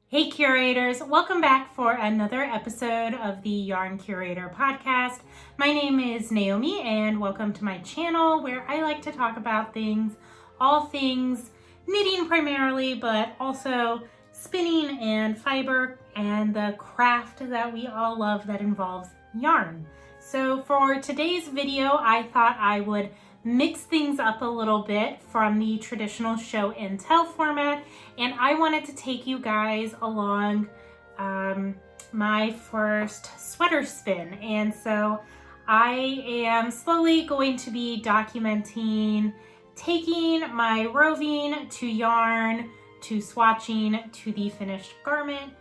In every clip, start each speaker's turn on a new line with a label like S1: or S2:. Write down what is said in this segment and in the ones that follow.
S1: Hey curators, welcome back for another episode of the Yarn Curator podcast. My name is Naomi and welcome to my channel where I like to talk about all things knitting primarily, but also spinning and fiber and the craft that we all love that involves yarn. So for today's video, I thought I would mix things up a little bit from the traditional show and tell format, and I wanted to take you guys along my first sweater spin. And so I am slowly going to be documenting taking my roving to yarn to swatching to the finished garment.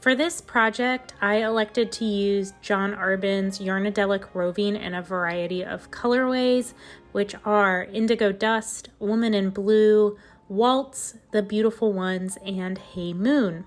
S1: For this project, I elected to use John Arbon's Yarnadelic roving in a variety of colorways, which are Indigo Dust, Woman in Blue, Waltz, The Beautiful Ones, and Hey Moon.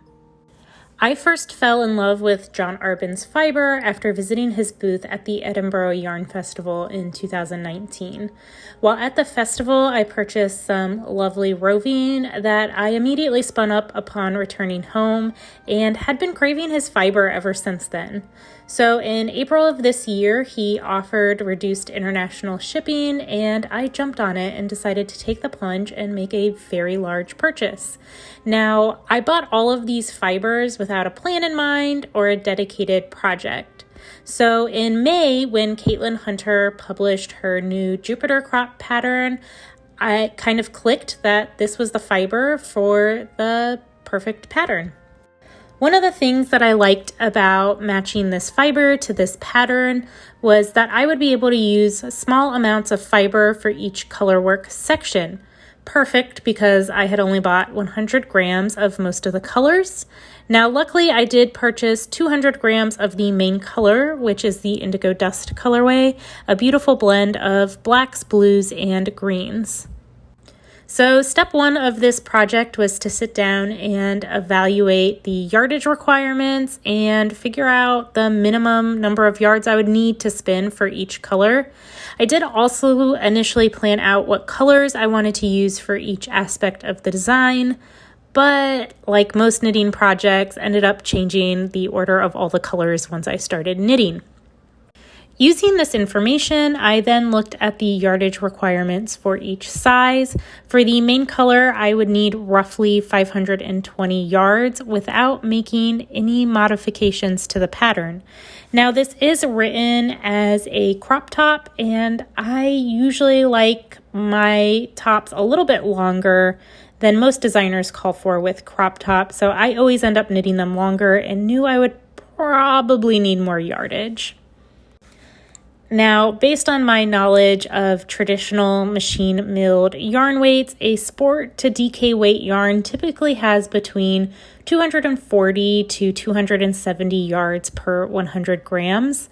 S1: I first fell in love with John Arbon's fiber after visiting his booth at the Edinburgh Yarn Festival in 2019. While at the festival, I purchased some lovely roving that I immediately spun up upon returning home and had been craving his fiber ever since then. So in April of this year, he offered reduced international shipping, and I jumped on it and decided to take the plunge and make a very large purchase. Now, I bought all of these fibers without a plan in mind or a dedicated project. So in May, when Caitlin Hunter published her new Jupiter crop pattern, I kind of clicked that this was the fiber for the perfect pattern. One of the things that I liked about matching this fiber to this pattern was that I would be able to use small amounts of fiber for each colorwork section. Perfect because I had only bought 100 grams of most of the colors. Now, luckily, I did purchase 200 grams of the main color, which is the Indigo Dust colorway, a beautiful blend of blacks, blues, and greens. So step one of this project was to sit down and evaluate the yardage requirements and figure out the minimum number of yards I would need to spin for each color. I did also initially plan out what colors I wanted to use for each aspect of the design, but like most knitting projects, ended up changing the order of all the colors once I started knitting. Using this information, I then looked at the yardage requirements for each size. For the main color, I would need roughly 520 yards without making any modifications to the pattern. Now, this is written as a crop top, and I usually like my tops a little bit longer than most designers call for with crop tops, so I always end up knitting them longer and knew I would probably need more yardage. Now, based on my knowledge of traditional machine milled yarn weights, a sport to DK weight yarn typically has between 240 to 270 yards per 100 grams.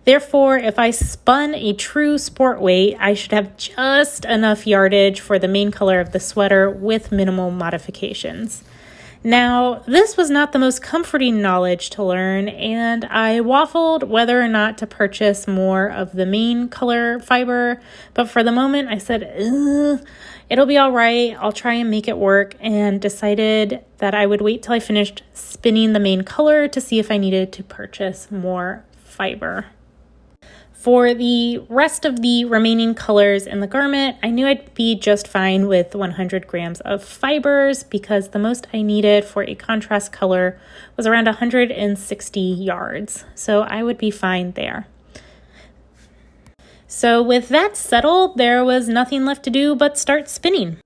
S1: Therefore, if I spun a true sport weight, I should have just enough yardage for the main color of the sweater with minimal modifications. Now, this was not the most comforting knowledge to learn, and I waffled whether or not to purchase more of the main color fiber, but for the moment I said, it'll be all right, I'll try and make it work, and decided that I would wait till I finished spinning the main color to see if I needed to purchase more fiber. For the rest of the remaining colors in the garment, I knew I'd be just fine with 100 grams of fibers because the most I needed for a contrast color was around 160 yards, so I would be fine there. So with that settled, there was nothing left to do but start spinning.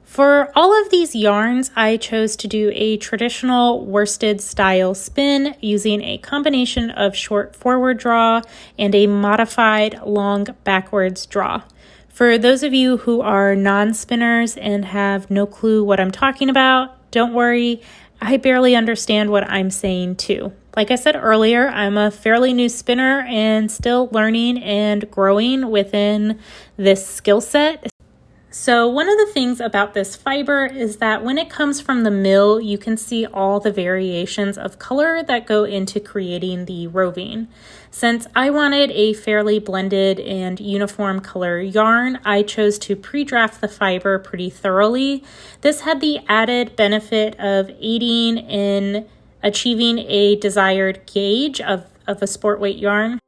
S1: For all of these yarns, I chose to do a traditional worsted style spin using a combination of short forward draw and a modified long backwards draw. For those of you who are non-spinners and have no clue what I'm talking about, don't worry, I barely understand what I'm saying too. Like I said earlier, I'm a fairly new spinner and still learning and growing within this skill set. So one of the things about this fiber is that when it comes from the mill, you can see all the variations of color that go into creating the roving. Since I wanted a fairly blended and uniform color yarn, I chose to pre-draft the fiber pretty thoroughly. This had the added benefit of aiding in achieving a desired gauge of a sport weight yarn.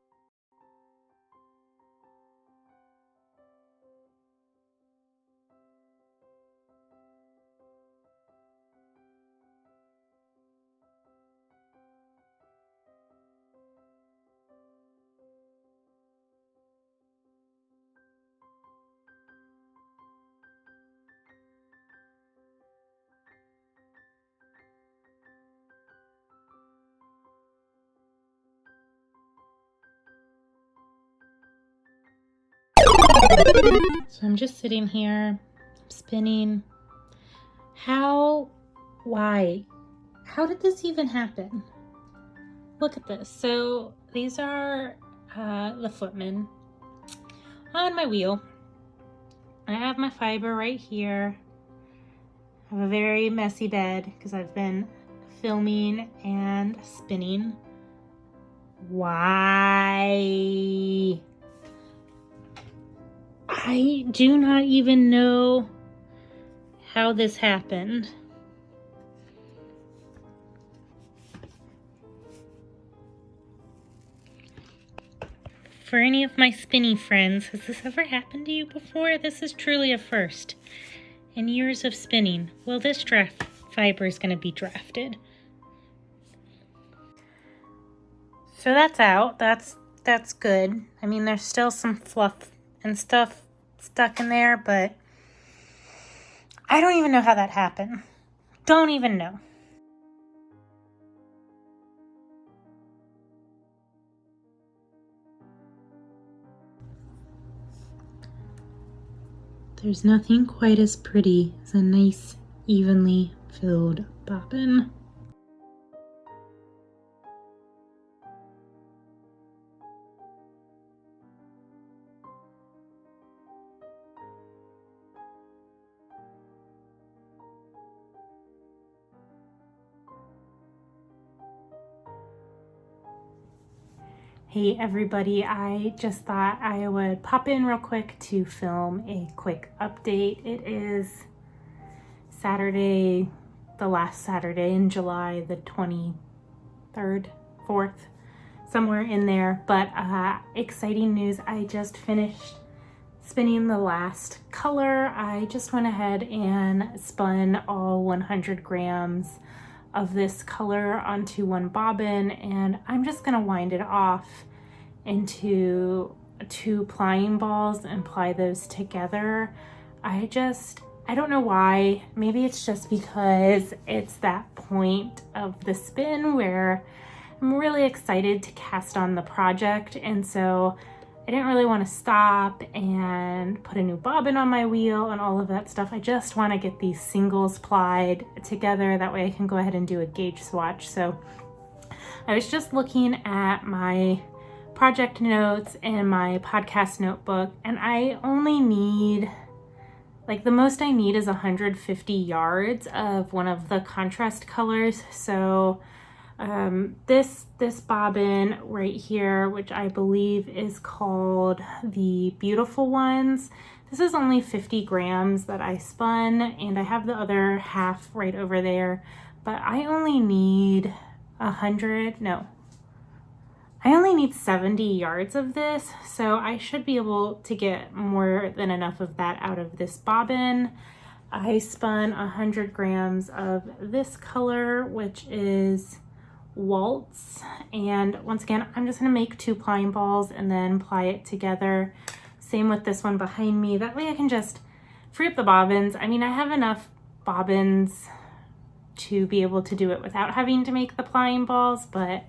S1: So I'm just sitting here spinning. Why? How did this even happen? Look at this. So these are the footmen on my wheel. I have my fiber right here. I have a very messy bed because I've been filming and spinning. Why? I do not even know how this happened. For any of my spinny friends, has this ever happened to you before? This is truly a first in years of spinning. Well, this draft fiber is going to be drafted. So that's out. That's good. I mean, there's still some fluff and stuff stuck in there, but I don't even know how that happened. Don't even know. There's nothing quite as pretty as a nice, evenly filled bobbin. Hey everybody, I just thought I would pop in real quick to film a quick update. It is Saturday, the last Saturday in July, the 23rd, 4th, somewhere in there. But exciting news, I just finished spinning the last color. I just went ahead and spun all 100 grams of this color onto one bobbin, and I'm just gonna wind it off into 2 plying balls and ply those together. I don't know why. Maybe it's just because it's that point of the spin where I'm really excited to cast on the project, and so I didn't really want to stop and put a new bobbin on my wheel and all of that stuff. I just want to get these singles plied together. That way I can go ahead and do a gauge swatch. So I was just looking at my project notes and my podcast notebook, and I only need, like, the most I need is 150 yards of one of the contrast colors. So this bobbin right here, which I believe is called the Beautiful Ones, this is only 50 grams that I spun, and I have the other half right over there, but I only need 70 yards of this, so I should be able to get more than enough of that out of this bobbin. I spun 100 grams of this color, which is Waltz, and once again I'm just going to make 2 plying balls and then ply it together. Same with this one behind me. That way I can just free up the bobbins. I mean, I have enough bobbins to be able to do it without having to make the plying balls, but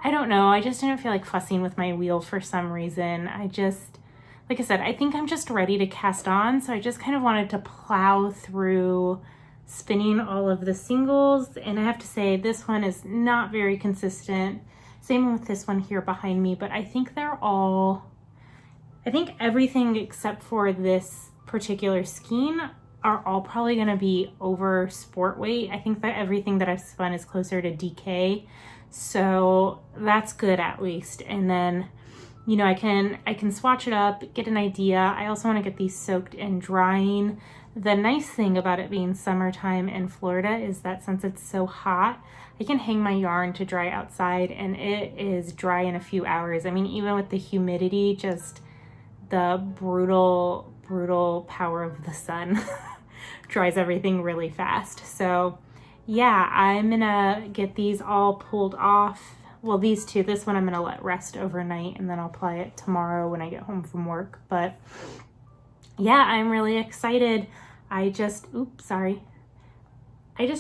S1: I don't know, I just didn't feel like fussing with my wheel for some reason. Like I said, I think I'm just ready to cast on, so I just kind of wanted to plow through spinning all of the singles, and I have to say this one is not very consistent. Same with this one here behind me, but I think everything except for this particular skein are all probably going to be over sport weight. I think that everything that I've spun is closer to DK, so that's good at least. And then, you know, I can swatch it up, get an idea. I also want to get these soaked and drying. The nice thing about it being summertime in Florida is that since it's so hot, I can hang my yarn to dry outside and it is dry in a few hours. I mean, even with the humidity, just the brutal power of the sun dries everything really fast. So yeah, I'm gonna get these all pulled off. Well, these two, this one I'm gonna let rest overnight and then I'll apply it tomorrow when I get home from work. But yeah, I'm really excited. I just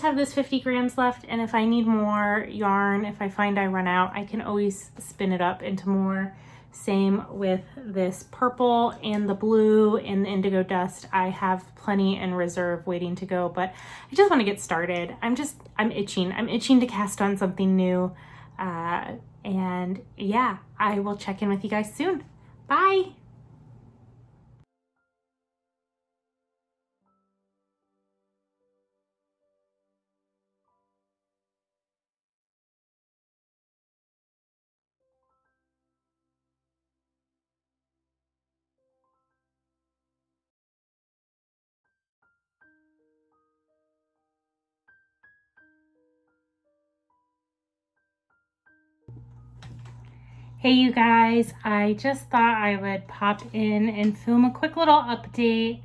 S1: have this 50 grams left, and if I need more yarn, if I find I run out, I can always spin it up into more. Same with this purple and the blue and the indigo dust. I have plenty in reserve waiting to go, but I just want to get started. I'm itching. I'm itching to cast on something new. And yeah, I will check in with you guys soon. Bye. Hey you guys, I just thought I would pop in and film a quick little update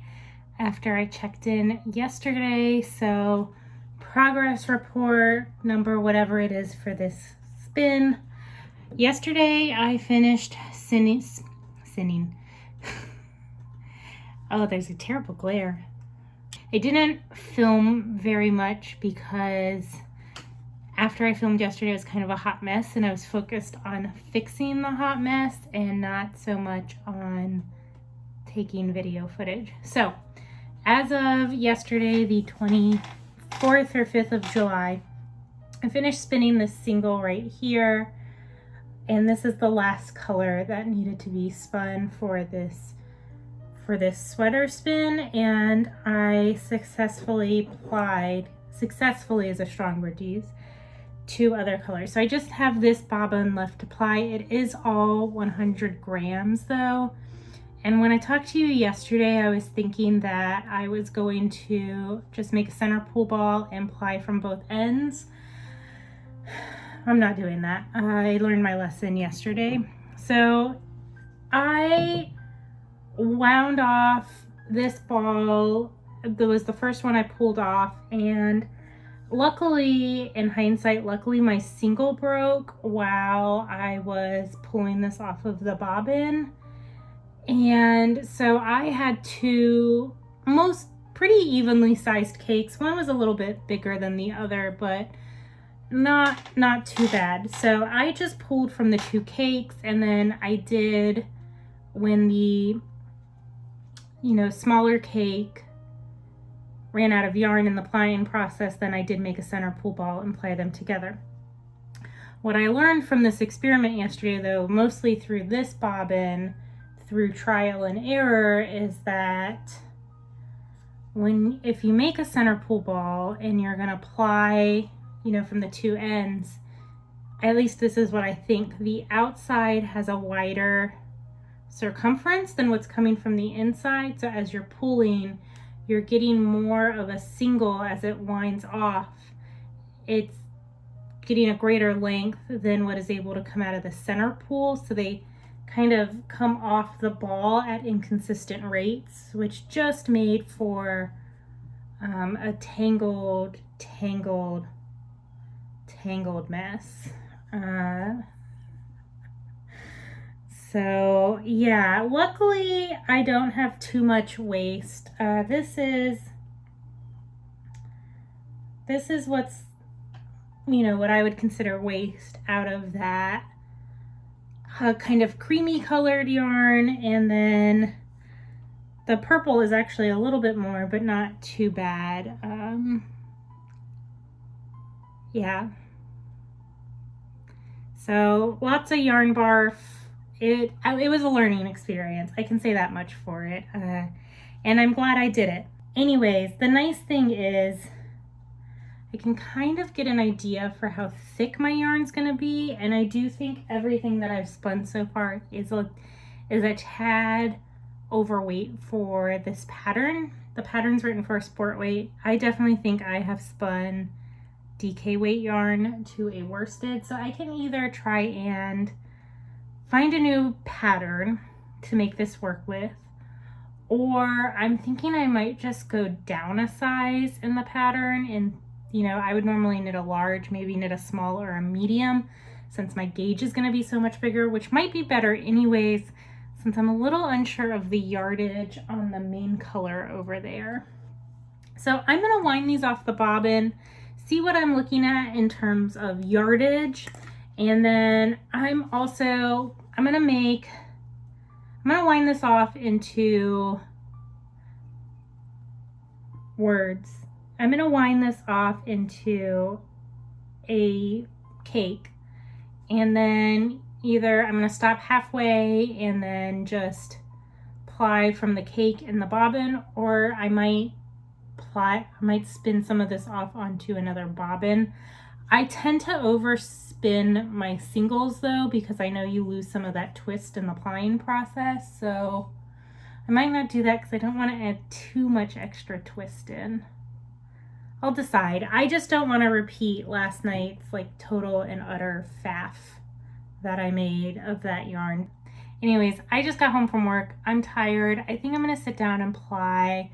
S1: after I checked in yesterday. So progress report number whatever it is for this spin. Yesterday I finished sinning. Oh, there's a terrible glare. I didn't film very much because after I filmed yesterday, it was kind of a hot mess, and I was focused on fixing the hot mess and not so much on taking video footage. So, as of yesterday, the 24th or 5th of July, I finished spinning this single right here, and this is the last color that needed to be spun for this sweater spin, and I successfully applied, successfully is a strong word to use, 2 other colors. So I just have this bobbin left to apply. It is all 100 grams though. And when I talked to you yesterday, I was thinking that I was going to just make a center pull ball and apply from both ends. I'm not doing that. I learned my lesson yesterday. So I wound off this ball. That was the first one I pulled off, and luckily, in hindsight, my single broke while I was pulling this off of the bobbin. And so I had 2 pretty evenly sized cakes. One was a little bit bigger than the other, but not too bad. So I just pulled from the 2 cakes, and then I did, when the, smaller cake ran out of yarn in the plying process, then I did make a center pull ball and ply them together. What I learned from this experiment yesterday, though, mostly through this bobbin, through trial and error, is that if you make a center pull ball and you're going to ply, from the 2 ends, at least this is what I think, the outside has a wider circumference than what's coming from the inside. So as you're pulling, you're getting more of a single as it winds off. It's getting a greater length than what is able to come out of the center pull. So they kind of come off the ball at inconsistent rates, which just made for a tangled mess. So yeah, luckily I don't have too much waste. This is what's, what I would consider waste out of that kind of creamy colored yarn. And then the purple is actually a little bit more, but not too bad. Yeah. So lots of yarn barf. It was a learning experience. I can say that much for it. and I'm glad I did it. Anyways, the nice thing is I can kind of get an idea for how thick my yarn's gonna be, and I do think everything that I've spun so far is a tad overweight for this pattern. The pattern's written for a sport weight. I definitely think I have spun DK weight yarn to a worsted, so I can either try and find a new pattern to make this work with, or I'm thinking I might just go down a size in the pattern, and you know, I would normally knit a large, maybe knit a small or a medium, since my gauge is going to be so much bigger, which might be better anyways, since I'm a little unsure of the yardage on the main color over there. So I'm going to wind these off the bobbin, see what I'm looking at in terms of yardage, and then I'm going to wind this off into words. I'm going to wind this off into a cake, and then either I'm going to stop halfway and then just ply from the cake in the bobbin, or I might spin some of this off onto another bobbin. I tend to overspin my singles though, because I know you lose some of that twist in the plying process, so I might not do that because I don't want to add too much extra twist in. I'll decide. I just don't want to repeat last night's like total and utter faff that I made of that yarn. Anyways, I just got home from work. I'm tired. I think I'm going to sit down and ply.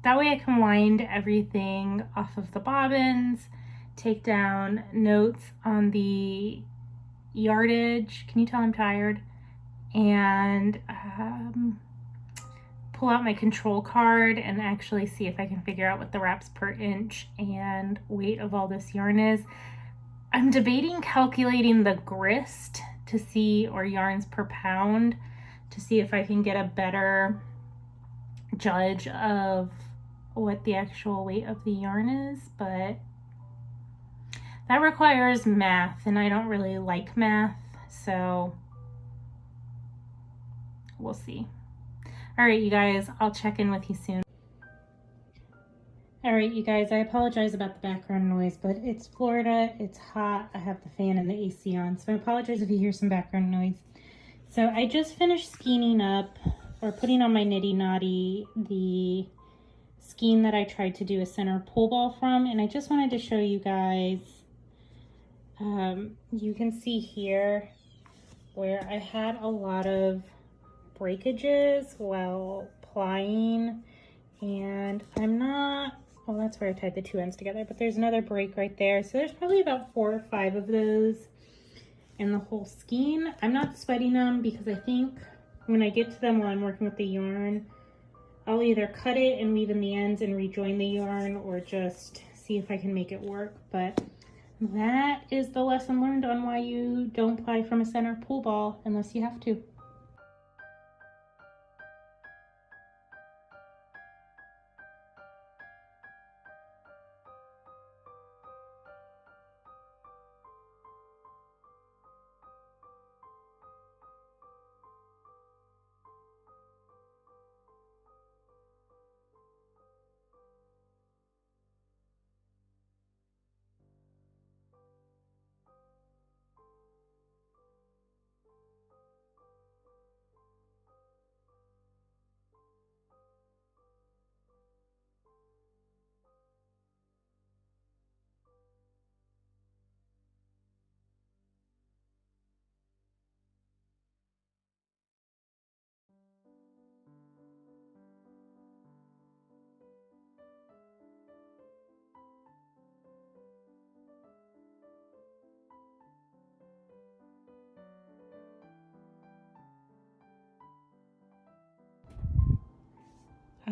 S1: That way I can wind everything off of the bobbins, take down notes on the yardage. Can you tell I'm tired? And pull out my control card and actually see if I can figure out what the wraps per inch and weight of all this yarn is. I'm debating calculating the grist to see, or yarns per pound, to see if I can get a better judge of what the actual weight of the yarn is, but that requires math and I don't really like math, so we'll see. All right, you guys, I'll check in with you soon. All right, you guys, I apologize about the background noise, but it's Florida, it's hot, I have the fan and the AC on, so I apologize if you hear some background noise. So I just finished skeining up, or putting on my Nitty Knotty, the skein that I tried to do a center pull ball from, and I just wanted to show you guys, you can see here where I had a lot of breakages while plying, and I'm not, well, that's where I tied the two ends together, but there's another break right there, so there's probably about 4 or 5 of those in the whole skein. I'm not sweating them because I think when I get to them while I'm working with the yarn, I'll either cut it and weave in the ends and rejoin the yarn, or just see if I can make it work. But that is the lesson learned on why you don't ply from a center pull ball unless you have to.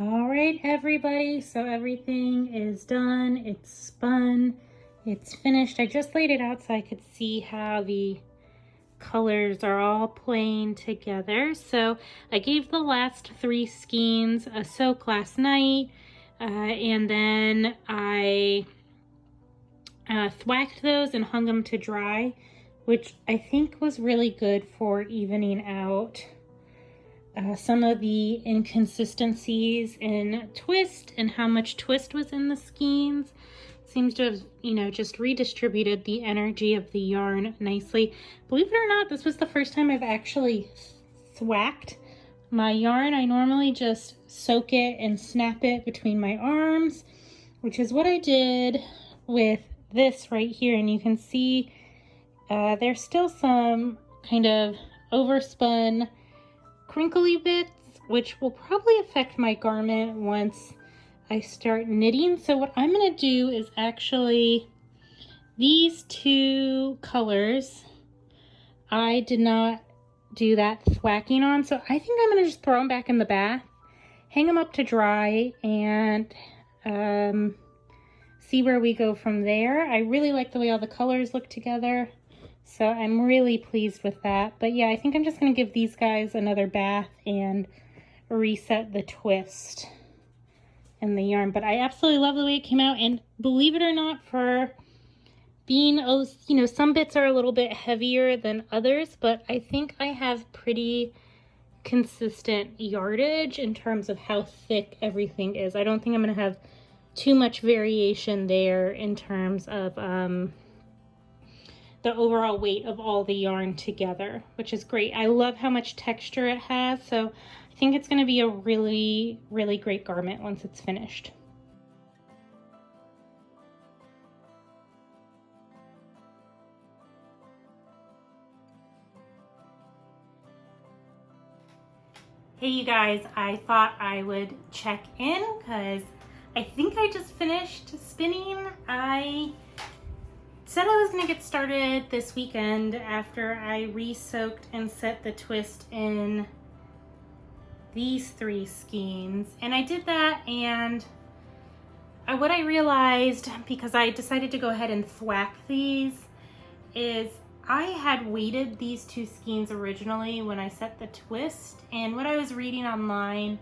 S1: All right, everybody, so everything is done. It's spun, it's finished. I just laid it out so I could see how the colors are all playing together. So I gave the last 3 skeins a soak last night, and then I thwacked those and hung them to dry, which I think was really good for evening out some of the inconsistencies in twist and how much twist was in the skeins. Seems to have, you know, just redistributed the energy of the yarn nicely. Believe it or not, this was the first time I've actually thwacked my yarn. I normally just soak it and snap it between my arms, which is what I did with this right here. And you can see there's still some kind of overspun crinkly bits, which will probably affect my garment once I start knitting. So what I'm going to do is actually, these two colors, I did not do that thwacking on. So I think I'm going to just throw them back in the bath, hang them up to dry, and see where we go from there. I really like the way all the colors look together, so I'm really pleased with that. But yeah, I think I'm just going to give these guys another bath and reset the twist and the yarn. But I absolutely love the way it came out, and believe it or not, for being, you know, some bits are a little bit heavier than others, but I think I have pretty consistent yardage in terms of how thick everything is. I don't think I'm going to have too much variation there in terms of the overall weight of all the yarn together, which is great. I love how much texture it has, so I think it's going to be a really, really great garment once it's finished. Hey you guys, I thought I would check in because I think I just finished spinning. I said I was going to get started this weekend after I re-soaked and set the twist in these 3 skeins, and I did that. And what I realized, because I decided to go ahead and thwack these, is I had weighted these 2 skeins originally when I set the twist, and what I was reading online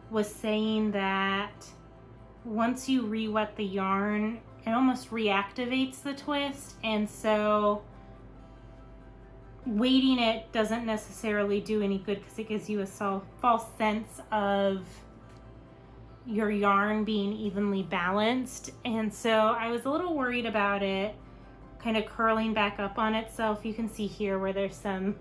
S1: was saying that once you re-wet the yarn, it almost reactivates the twist, and so weighting it doesn't necessarily do any good because it gives you a false sense of your yarn being evenly balanced. And so I was a little worried about it kind of curling back up on itself. You can see here where there's some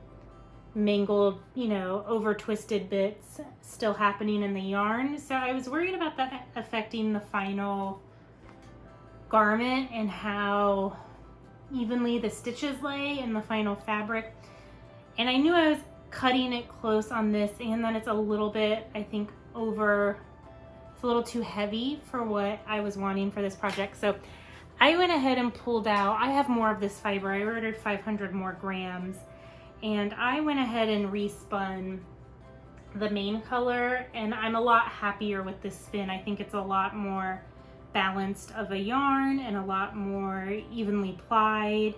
S1: mangled, you know, over twisted bits still happening in the yarn. So I was worried about that affecting the final garment and how evenly the stitches lay in the final fabric. And I knew I was cutting it close on this, and then it's a little bit, I think, it's a little too heavy for what I was wanting for this project. So I went ahead and pulled out, I have more of this fiber. I ordered 500 more grams, and I went ahead and respun the main color, and I'm a lot happier with this spin. I think it's a lot more balanced of a yarn and a lot more evenly plied,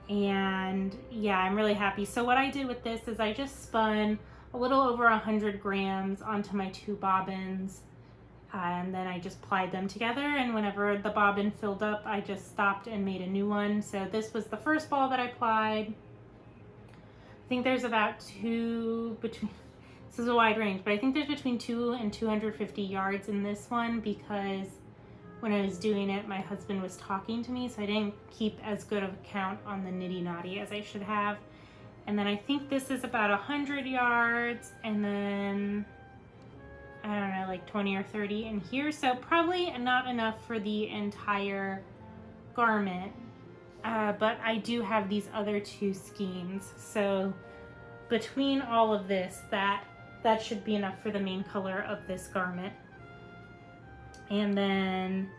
S1: and yeah, I'm really happy. So what I did with this is I just spun a little over 100 grams onto my 2 bobbins, and then I just plied them together, and whenever the bobbin filled up, I just stopped and made a new one. So this was the first ball that I plied. I think there's about this is a wide range, but I think there's between 2 and 250 yards in this one, because when I was doing it, my husband was talking to me, so I didn't keep as good of a count on the nitty-naughty as I should have. And then I think this is about 100 yards, and then I don't know, like 20 or 30 in here. So probably not enough for the entire garment, but I do have these other 2 skeins. So between all of this, that should be enough for the main color of this garment. And then,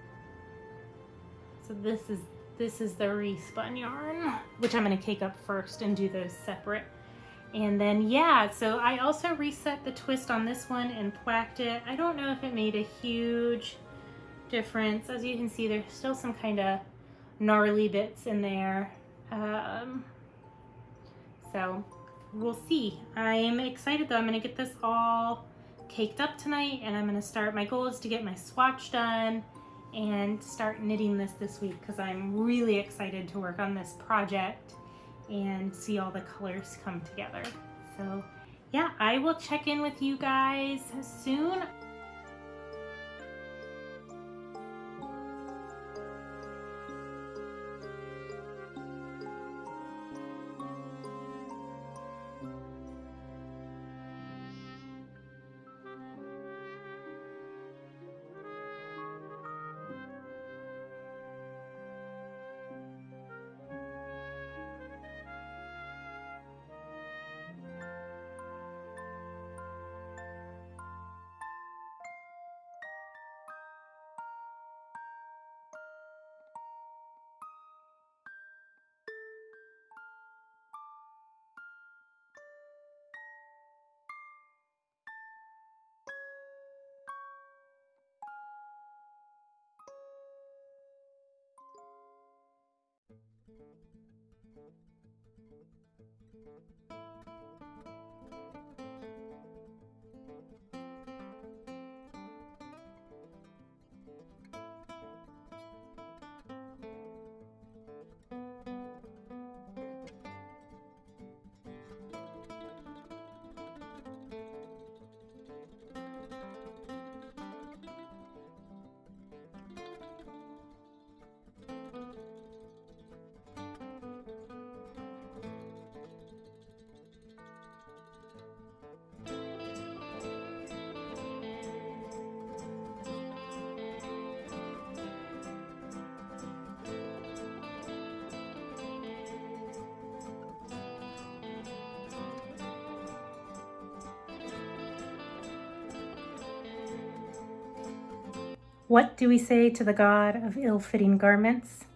S1: so this is the respun yarn, which I'm going to cake up first and do those separate. And then, yeah, so I also reset the twist on this one and thwacked it. I don't know if it made a huge difference. As you can see, there's still some kind of gnarly bits in there. So we'll see. I'm excited though. I'm going to get this all caked up tonight, and I'm going to start. My goal is to get my swatch done and start knitting this week, because I'm really excited to work on this project and see all the colors come together. So yeah, I will check in with you guys soon. What do we say to the god of ill-fitting garments?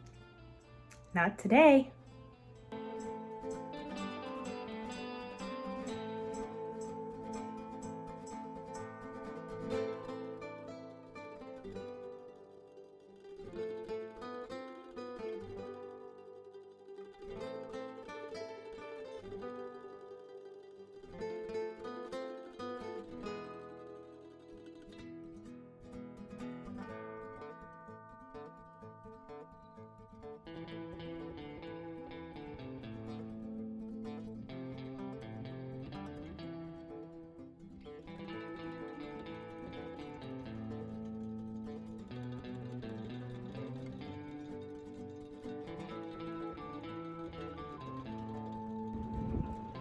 S1: Not today.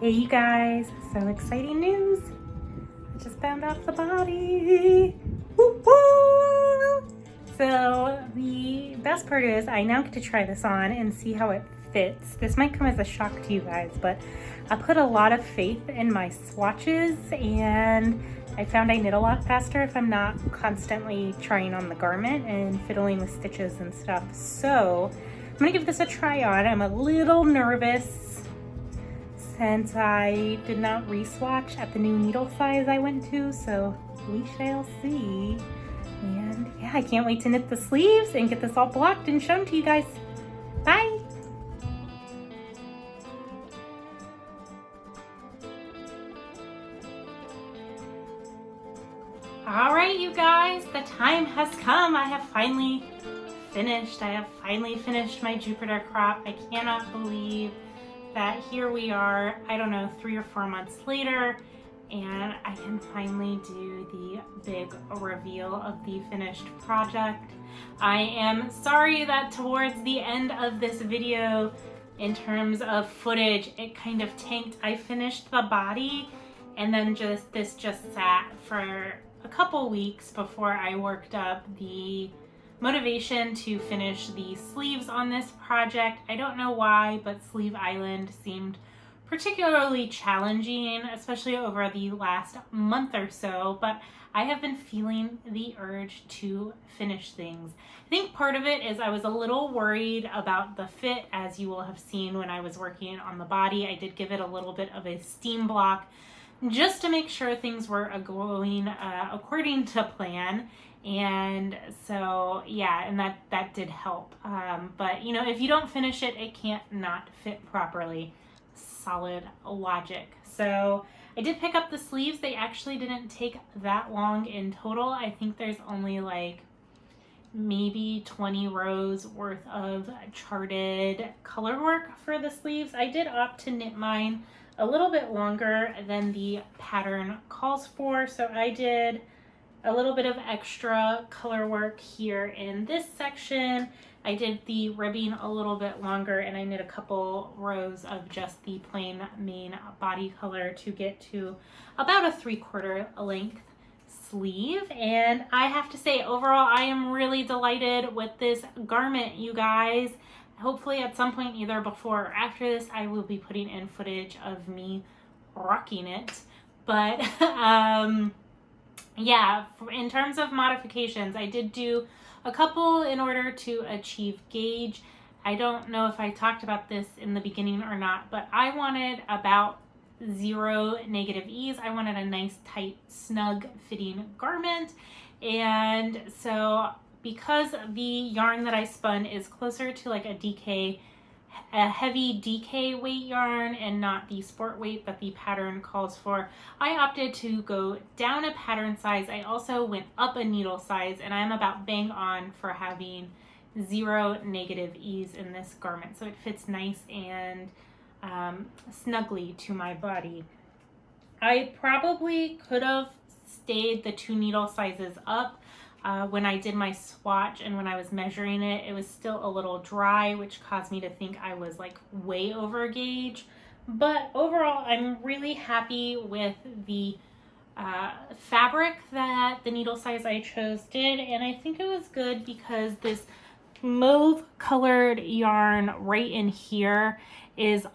S1: Hey you guys, so exciting news. I just found out the body. Woo woo! So the best part is I now get to try this on and see how it fits. This might come as a shock to you guys, but I put a lot of faith in my swatches and I found I knit a lot faster if I'm not constantly trying on the garment and fiddling with stitches and stuff. So I'm gonna give this a try on. I'm a little nervous since I did not re-swatch at the new needle size I went to, so we shall see. And yeah, I can't wait to knit the sleeves and get this all blocked and shown to you guys. Bye! All right, you guys, the time has come. I have finally finished. My Jupiter crop. I cannot believe that here we are, I don't know, 3 or 4 months later, and I can finally do the big reveal of the finished project. I am sorry that towards the end of this video, in terms of footage, it kind of tanked. I finished the body, and then this just sat for a couple weeks before I worked up the motivation to finish the sleeves on this project. I don't know why, but Sleeve Island seemed particularly challenging, especially over the last month or so, but I have been feeling the urge to finish things. I think part of it is I was a little worried about the fit, as you will have seen when I was working on the body. I did give it a little bit of a steam block just to make sure things were going according to plan. And so, yeah, and that did help. But, you know, if you don't finish it, it can't not fit properly. Solid logic. So I did pick up the sleeves. They actually didn't take that long in total. I think there's only like maybe 20 rows worth of charted color work for the sleeves. I did opt to knit mine a little bit longer than the pattern calls for. So I did a little bit of extra color work here in this section. I did the ribbing a little bit longer, and I knit a couple rows of just the plain main body color to get to about a 3/4 length sleeve. And I have to say, overall, I am really delighted with this garment, you guys. Hopefully at some point, either before or after this, I will be putting in footage of me rocking it. But yeah, in terms of modifications, I did do a couple in order to achieve gauge. I don't know if I talked about this in the beginning or not, but I wanted about 0 negative ease. I wanted a nice, tight, snug fitting garment. And so because the yarn that I spun is closer to like a heavy DK weight yarn and not the sport weight that the pattern calls for, I opted to go down a pattern size. I also went up a needle size, and I'm about bang on for having 0 negative ease in this garment. So it fits nice and snugly to my body. I probably could have stayed the 2 needle sizes up. When I did my swatch and when I was measuring it, it was still a little dry, which caused me to think I was like way over gauge. But overall, I'm really happy with the fabric that the needle size I chose did. And I think it was good because this mauve colored yarn right in here is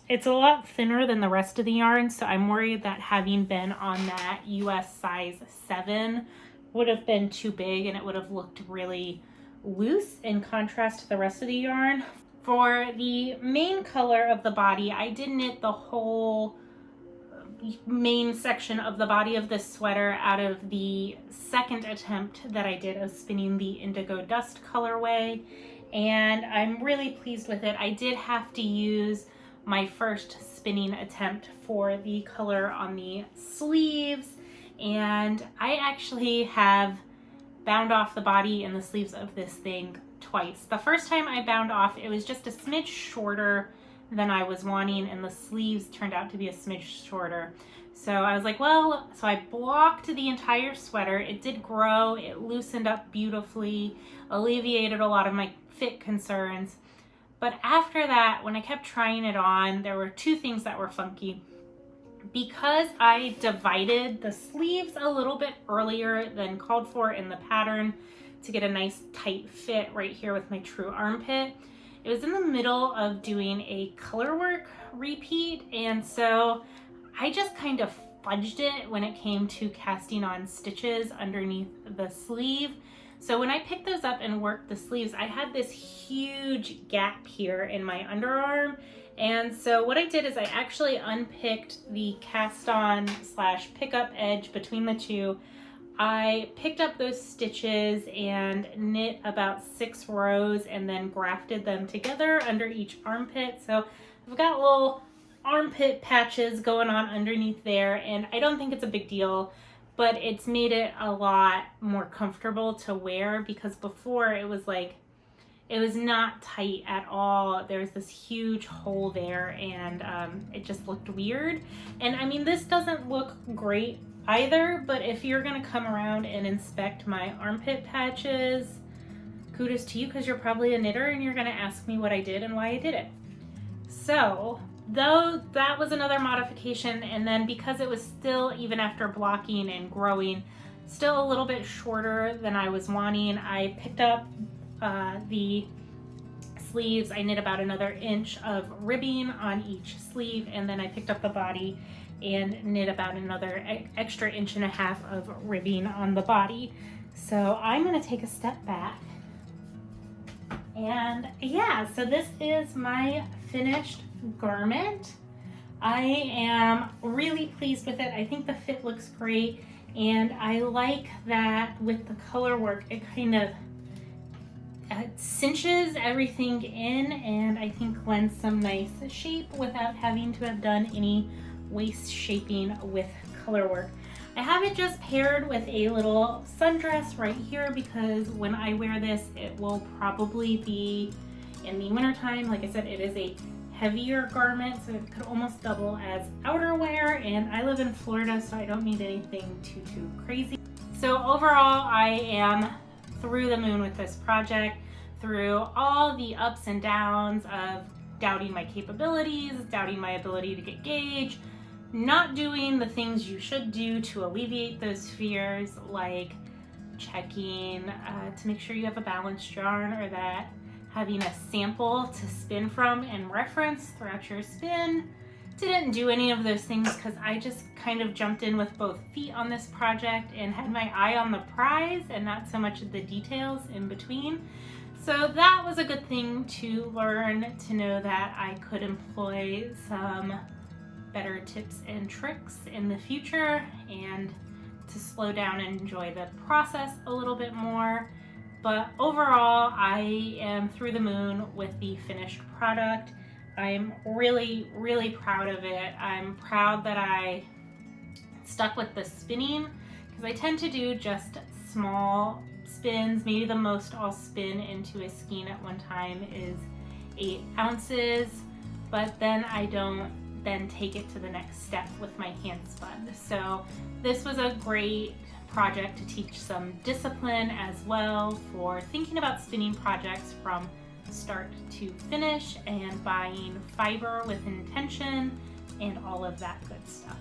S1: it's a lot thinner than the rest of the yarn. So I'm worried that having been on that US size 7 would have been too big and it would have looked really loose in contrast to the rest of the yarn. For the main color of the body, I did knit the whole main section of the body of this sweater out of the second attempt that I did of spinning the Indigo Dust colorway, and I'm really pleased with it. I did have to use my first spinning attempt for the color on the sleeves, and I actually have bound off the body and the sleeves of this thing twice. The first time I bound off, it was just a smidge shorter than I was wanting, and the sleeves turned out to be a smidge shorter. So I was like, well, so I blocked the entire sweater. It did grow, it loosened up beautifully, alleviated a lot of my fit concerns. But after that, when I kept trying it on, there were 2 things that were funky. Because I divided the sleeves a little bit earlier than called for in the pattern to get a nice tight fit right here with my true armpit, it was in the middle of doing a color work repeat, and so I just kind of fudged it when it came to casting on stitches underneath the sleeve. So when I picked those up and worked the sleeves, I had this huge gap here in my underarm. And so what I did is I actually unpicked the cast on / pickup edge between the 2. I picked up those stitches and knit about 6 rows and then grafted them together under each armpit. So I've got little armpit patches going on underneath there, and I don't think it's a big deal, but it's made it a lot more comfortable to wear, because before it was like, it was not tight at all. There was this huge hole there, and it just looked weird. And I mean, this doesn't look great either, but if you're gonna come around and inspect my armpit patches, kudos to you, because you're probably a knitter and you're gonna ask me what I did and why I did it. So, though that was another modification, and then because it was still, even after blocking and growing, still a little bit shorter than I was wanting, I picked up the sleeves. I knit about another inch of ribbing on each sleeve, and then I picked up the body and knit about another extra 1.5 inches of ribbing on the body. So I'm going to take a step back, and yeah, so this is my finished garment. I am really pleased with it. I think the fit looks great, and I like that with the color work it kind of cinches everything in, and I think lends some nice shape without having to have done any waist shaping with color work. I have it just paired with a little sundress right here, because when I wear this, it will probably be in the wintertime. Like I said, it is a heavier garment, so it could almost double as outerwear, and I live in Florida, so I don't need anything too crazy. So overall, I am through the moon with this project, through all the ups and downs of doubting my capabilities, doubting my ability to get gauge, not doing the things you should do to alleviate those fears, like checking to make sure you have a balanced yarn, or that having a sample to spin from and reference throughout your spin. Didn't do any of those things because I just kind of jumped in with both feet on this project and had my eye on the prize and not so much of the details in between. So that was a good thing to learn, to know that I could employ some better tips and tricks in the future, and to slow down and enjoy the process a little bit more. But overall, I am through the moon with the finished product. I'm really proud of it. I'm proud that I stuck with the spinning, because I tend to do just small spins. Maybe the most I'll spin into a skein at one time is 8 ounces, but then I don't then take it to the next step with my Handspun. So this was a great project to teach some discipline as well for thinking about spinning projects from start to finish, and buying fiber with intention and all of that good stuff.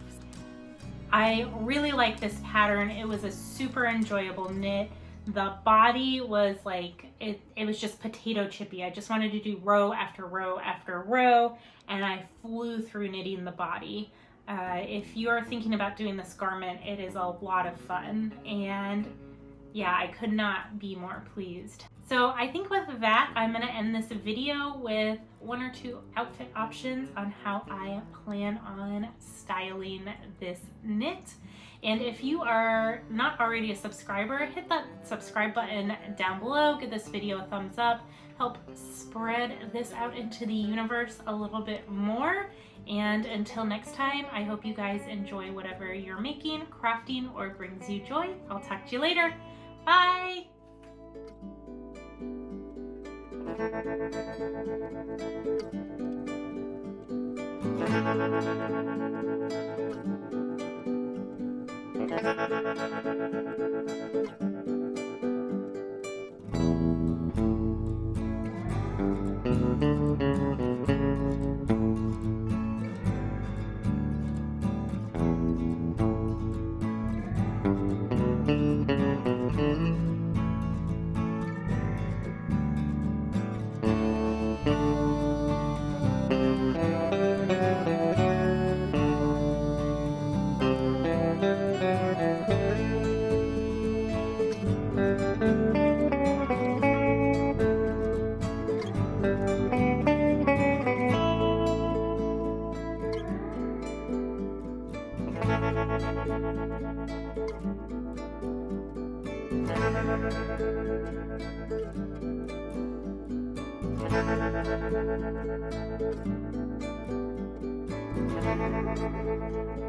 S1: I really like this pattern. It was a super enjoyable knit. The body was like, it was just potato chippy. I just wanted to do row after row after row, and I flew through knitting the body. If you are thinking about doing this garment, it is a lot of fun, and yeah, I could not be more pleased. So I think with that, I'm gonna end this video with 1 or 2 outfit options on how I plan on styling this knit. And if you are not already a subscriber, hit that subscribe button down below, give this video a thumbs up, help spread this out into the universe a little bit more. And until next time, I hope you guys enjoy whatever you're making, crafting, or brings you joy. I'll talk to you later. Bye! Thank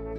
S1: you.